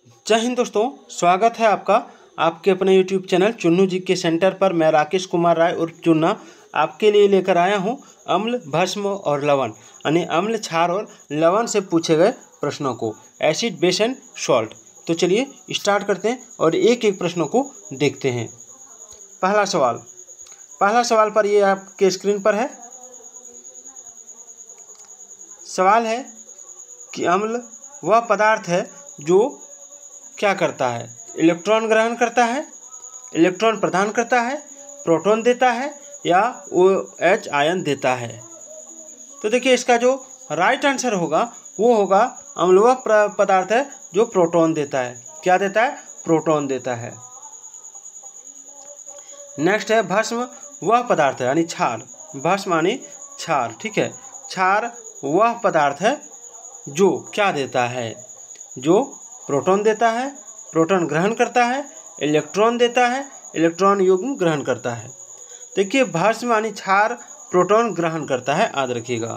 जय हिंद दोस्तों, स्वागत है आपका आपके अपने YouTube चैनल चुन्नू जी के सेंटर पर। मैं राकेश कुमार राय उर्फ चुन्ना आपके लिए लेकर आया हूं अम्ल, भस्म और लवण यानी अम्ल, क्षार और लवण से पूछे गए प्रश्नों को, एसिड, बेस एंड सॉल्ट। तो चलिए स्टार्ट करते हैं और एक एक प्रश्नों को देखते हैं। पहला सवाल पर ये आपके स्क्रीन पर है। सवाल है कि अम्ल वह पदार्थ है जो क्या करता है? इलेक्ट्रॉन ग्रहण करता है, इलेक्ट्रॉन प्रदान करता है, प्रोटॉन देता है या OH आयन देता है। तो देखिए इसका जो राइट आंसर होगा वो होगा अम्ल वह पदार्थ है जो प्रोटॉन देता है। क्या देता है? प्रोटॉन देता है। नेक्स्ट है भस्म वह पदार्थ है यानी क्षार। भस्म यानी क्षार, ठीक है। क्षार वह पदार्थ है जो क्या देता है? जो प्रोटॉन देता है, प्रोटॉन ग्रहण करता है, इलेक्ट्रॉन देता है, इलेक्ट्रॉन युग्म ग्रहण करता है। देखिए भस्म यानी क्षार प्रोटॉन ग्रहण करता है, याद रखिएगा।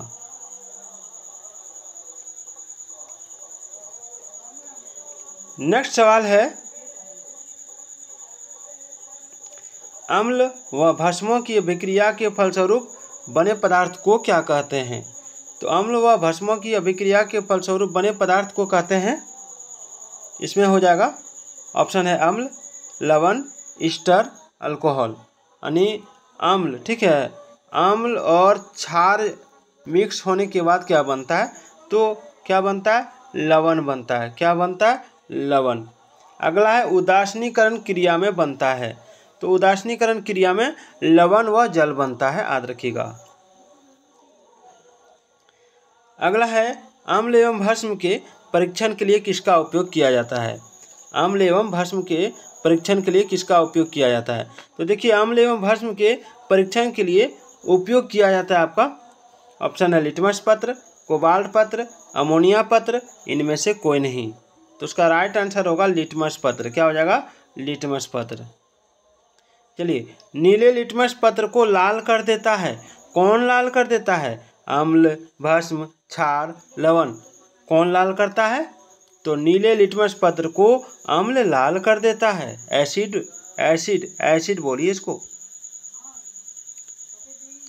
नेक्स्ट सवाल है अम्ल व भस्मों की अभिक्रिया के फलस्वरूप बने पदार्थ को क्या कहते हैं? तो अम्ल व भस्मों की अभिक्रिया के फलस्वरूप बने पदार्थ को कहते हैं, इसमें हो जाएगा ऑप्शन है अम्ल, लवण, ईस्टर, अल्कोहल यानी अम्ल, ठीक है। अम्ल और क्षार मिक्स होने के बाद क्या बनता है? तो क्या बनता है? लवण बनता है। क्या बनता है? लवण। अगला है उदासीनीकरण क्रिया में बनता है। तो उदासीनीकरण क्रिया में लवण व जल बनता है, याद रखिएगा। अगला है अम्ल एवं भस्म के परीक्षण के लिए किसका उपयोग किया जाता है? अम्ल एवं भस्म के परीक्षण के लिए किसका उपयोग किया जाता है? तो देखिए अम्ल एवं भस्म के परीक्षण के लिए उपयोग किया जाता है आपका ऑप्शन है लिटमस पत्र, कोबाल्ट पत्र, अमोनिया पत्र, इनमें से कोई नहीं। तो उसका राइट आंसर होगा लिटमस पत्र। क्या हो जाएगा? लिटमस पत्र। चलिए, नीले लिटमस पत्र को लाल कर देता है। कौन लाल कर देता है? अम्ल, भस्म, क्षार, लवण। कौन लाल करता है? तो नीले लिटमस पत्र को अम्ल लाल कर देता है। एसिड एसिड एसिड बोलिए इसको।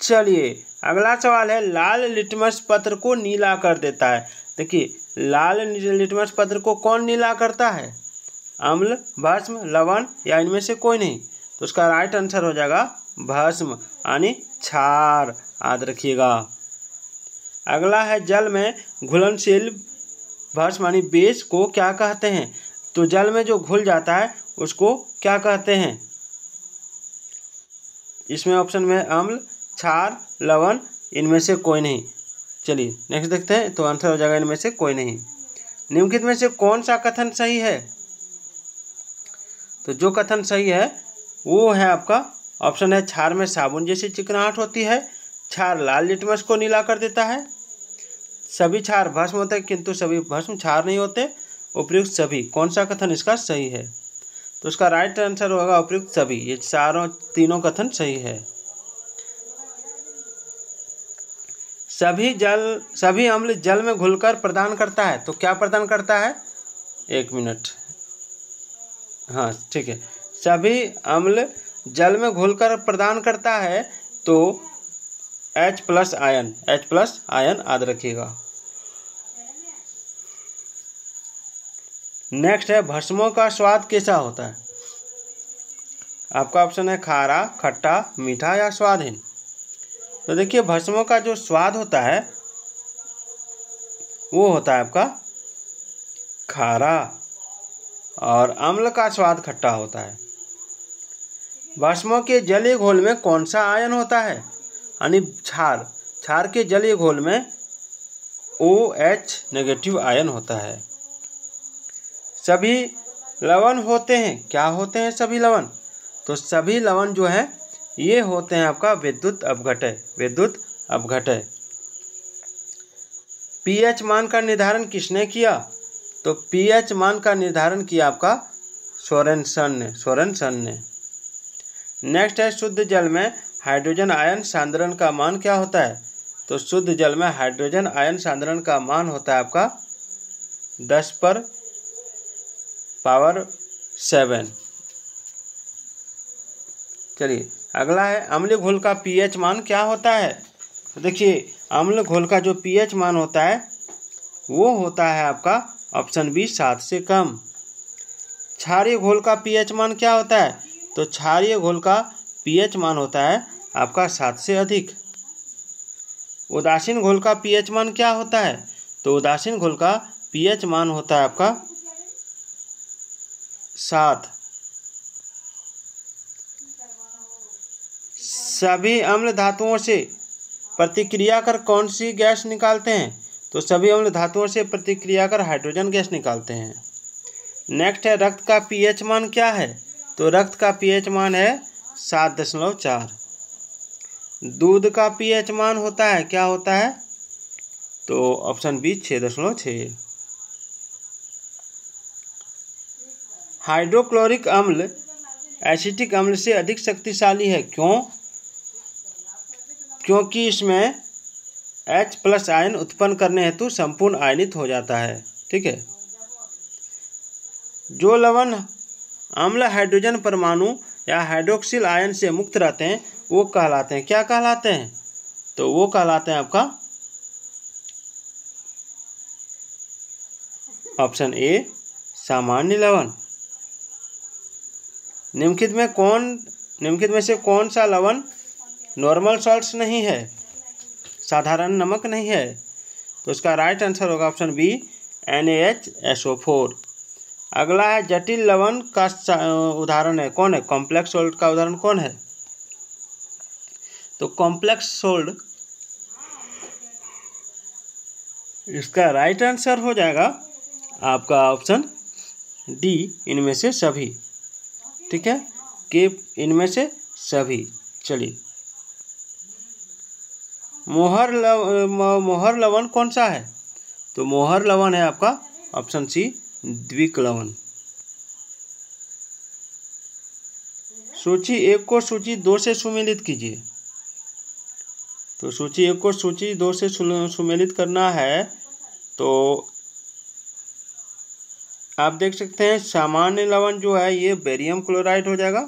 चलिए अगला सवाल है लाल लिटमस पत्र को नीला कर देता है। देखिए लाल लिटमस पत्र को कौन नीला करता है? अम्ल, भस्म, लवण या इनमें से कोई नहीं। तो उसका राइट आंसर हो जाएगा भस्म यानी क्षार, याद रखिएगा। अगला है जल में घुलनशील भस्म यानी बेस को क्या कहते हैं? तो जल में जो घुल जाता है उसको क्या कहते हैं? इसमें ऑप्शन में अम्ल, क्षार, लवण, इनमें से कोई नहीं। चलिए नेक्स्ट देखते हैं। तो आंसर हो जाएगा इनमें से कोई नहीं। निम्नलिखित में से कौन सा कथन सही है? तो जो कथन सही है वो है आपका ऑप्शन है क्षार में साबुन जैसी चिकनाहट होती है। क्षार लाल लिटमस को नीला कर देता है। सभी क्षार भस्म होते हैं किंतु सभी भस्म क्षार नहीं होते। उपयुक्त सभी, कौन सा कथन इसका सही है? तो उसका राइट आंसर होगा उपयुक्त सभी। ये तीनों कथन सही है। सभी अम्ल जल में घुलकर प्रदान करता है। तो क्या प्रदान करता है? एक मिनट, हाँ ठीक है। सभी अम्ल जल में घुलकर प्रदान करता है तो H+ आयन, H+ आयन, याद रखिएगा। नेक्स्ट है भस्मों का स्वाद कैसा होता है? आपका ऑप्शन है खारा, खट्टा, मीठा या स्वादहीन। तो देखिए भस्मों का जो स्वाद होता है वो होता है आपका खारा और अम्ल का स्वाद खट्टा होता है। भस्मों के जलीय घोल में कौन सा आयन होता है? यानी क्षार के जलीय घोल में OH- आयन होता है। सभी लवण होते हैं। क्या होते हैं सभी लवण? तो सभी लवण जो है ये होते हैं आपका विद्युत अपघटय। pH मान का निर्धारण किसने किया? तो pH मान का निर्धारण किया आपका सोरेनसन ने। नेक्स्ट है शुद्ध जल में हाइड्रोजन आयन सांद्रण का मान क्या होता है? तो शुद्ध जल में हाइड्रोजन आयन सांद्रण का मान होता है आपका 10 पर पावर 7। चलिए अगला है अम्लीय घोल का पीएच मान क्या होता है। तो देखिए अम्ल घोल का जो पीएच मान होता है वो होता है आपका ऑप्शन बी 7 से कम। क्षारीय घोल का पीएच मान क्या होता है। तो क्षारीय घोल का पीएच मान होता है आपका 7 से अधिक। उदासीन घोल का पीएच मान क्या होता है। तो उदासीन घोल का पीएच मान होता है आपका 7। सभी अम्ल धातुओं से प्रतिक्रिया कर कौन सी गैस निकालते हैं। तो सभी अम्ल धातुओं से प्रतिक्रिया कर हाइड्रोजन गैस निकालते हैं। नेक्स्ट है रक्त का पीएच मान क्या है। तो रक्त का पीएच मान है 7.4। दूध का पीएच मान होता है क्या होता है। तो ऑप्शन बी 6.6। हाइड्रोक्लोरिक अम्ल एसिटिक अम्ल से अधिक शक्तिशाली है क्यों। क्योंकि इसमें H+ आयन उत्पन्न करने हेतु संपूर्ण आयनित हो जाता है। ठीक है। जो लवण अम्ल हाइड्रोजन परमाणु या हाइड्रोक्सिल आयन से मुक्त रहते हैं वो कहलाते हैं क्या कहलाते हैं। तो वो कहलाते हैं आपका ऑप्शन ए सामान्य लवण। निम्नलिखित में से कौन सा लवण नॉर्मल सॉल्ट्स नहीं है, साधारण नमक नहीं है। तो इसका राइट आंसर होगा ऑप्शन बी NaHSO4। अगला है जटिल लवण का उदाहरण है कौन है। कॉम्प्लेक्स सोल्ट का उदाहरण कौन है। तो कॉम्प्लेक्स सोल्ट इसका राइट आंसर हो जाएगा आपका ऑप्शन डी इनमें से सभी। ठीक है कि इनमें से सभी। चलिए मोहर लवण कौन सा है। तो मोहर लवण है आपका ऑप्शन सी द्विक लवण। सूची 1 को सूची 2 से सुमेलित कीजिए। तो सूची 1 को सूची 2 से सुमेलित करना है तो आप देख सकते हैं सामान्य लवण जो है ये बेरियम क्लोराइड हो जाएगा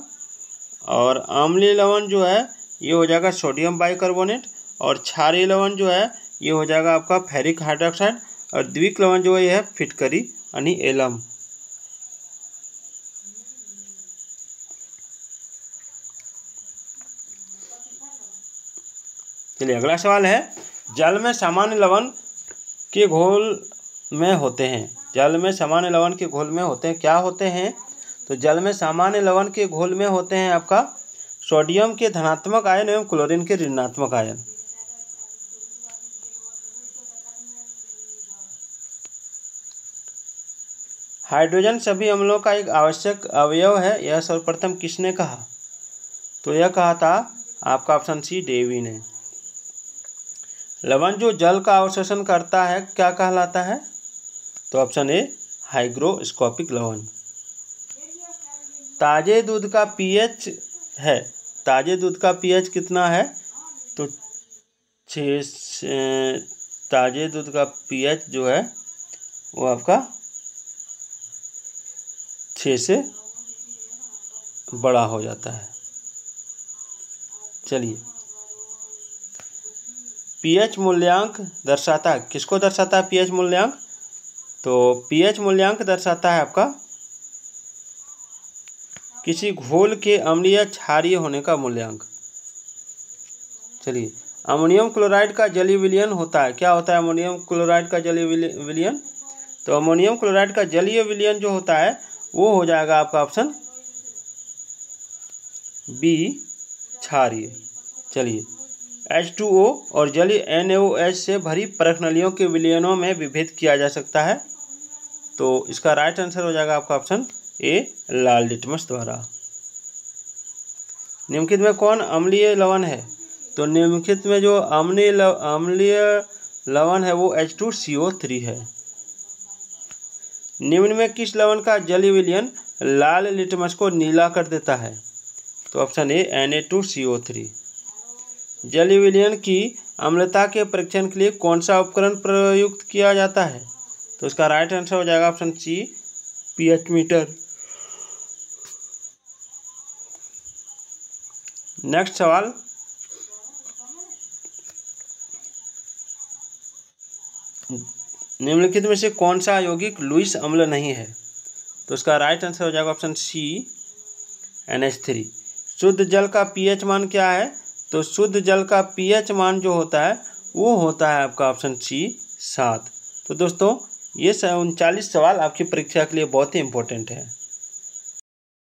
और अम्लीय लवण जो है ये हो जाएगा सोडियम बाइकार्बोनेट और क्षारीय लवण जो है ये हो जाएगा आपका फेरिक हाइड्रोक्साइड और द्विक लवण जो है ये है फिटकरी यानी एलम। चलिए अगला सवाल है जल में सामान्य लवण के घोल में होते हैं। जल में सामान्य लवण के घोल में होते हैं क्या होते हैं। तो जल में सामान्य लवण के घोल में होते हैं आपका सोडियम के धनात्मक आयन एवं क्लोरीन के ऋणात्मक आयन। हाइड्रोजन सभी अम्लों का एक आवश्यक अवयव है यह सर्वप्रथम किसने कहा। तो यह कहा था आपका ऑप्शन सी डेवी ने। लवण जो जल का अवशोषण करता है क्या कहलाता है। तो ऑप्शन ए हाइग्रोस्कोपिक लवण। ताजे दूध का पीएच है। ताजे दूध का पीएच कितना है। तो 6 ताजे दूध का पीएच जो है वो आपका 6 से बड़ा हो जाता है। चलिए पीएच मूल्यांक दर्शाता है किसको दर्शाता है पीएच मूल्यांक। तो पीएच मूल्यांक दर्शाता है आपका किसी घोल के अम्लीय क्षारीय होने का मूल्यांक। चलिए अमोनियम क्लोराइड का जलीय विलयन होता है क्या होता है अमोनियम क्लोराइड का जलीय विलयन। तो अमोनियम क्लोराइड का जलीय विलयन जो होता है वो हो जाएगा आपका ऑप्शन बी क्षारीय। चलिए H2O और जलीय NaOH से भरी परखनलियों के विलयनों में विभेद किया जा सकता है। तो इसका राइट आंसर हो जाएगा आपका ऑप्शन ए लाल लिटमस द्वारा। निम्नलिखित में कौन अम्लीय लवण है। तो निम्नलिखित में जो अम्लीय लवण है वो H2CO3 है। निम्न में किस लवण का जलीय विलयन लाल लिटमस को नीला कर देता है। तो ऑप्शन ए Na2CO3। जलीय विलयन की अम्लता के परीक्षण के लिए कौन सा उपकरण प्रयुक्त किया जाता है। तो इसका राइट आंसर हो जाएगा option C pH meter. Next सवाल, निम्नलिखित में से कौन सा यौगिक लुईस अम्ल नहीं है? तो उसका राइट आंसर हो जाएगा ऑप्शन सी, NH3। शुद्ध जल का pH मान क्या है? तो शुद्ध जल का pH मान जो होता है वो होता है आपका ऑप्शन सी, 7। तो दोस्तों ये 39 सवाल आपकी परीक्षा के लिए बहुत ही इंपॉर्टेंट है।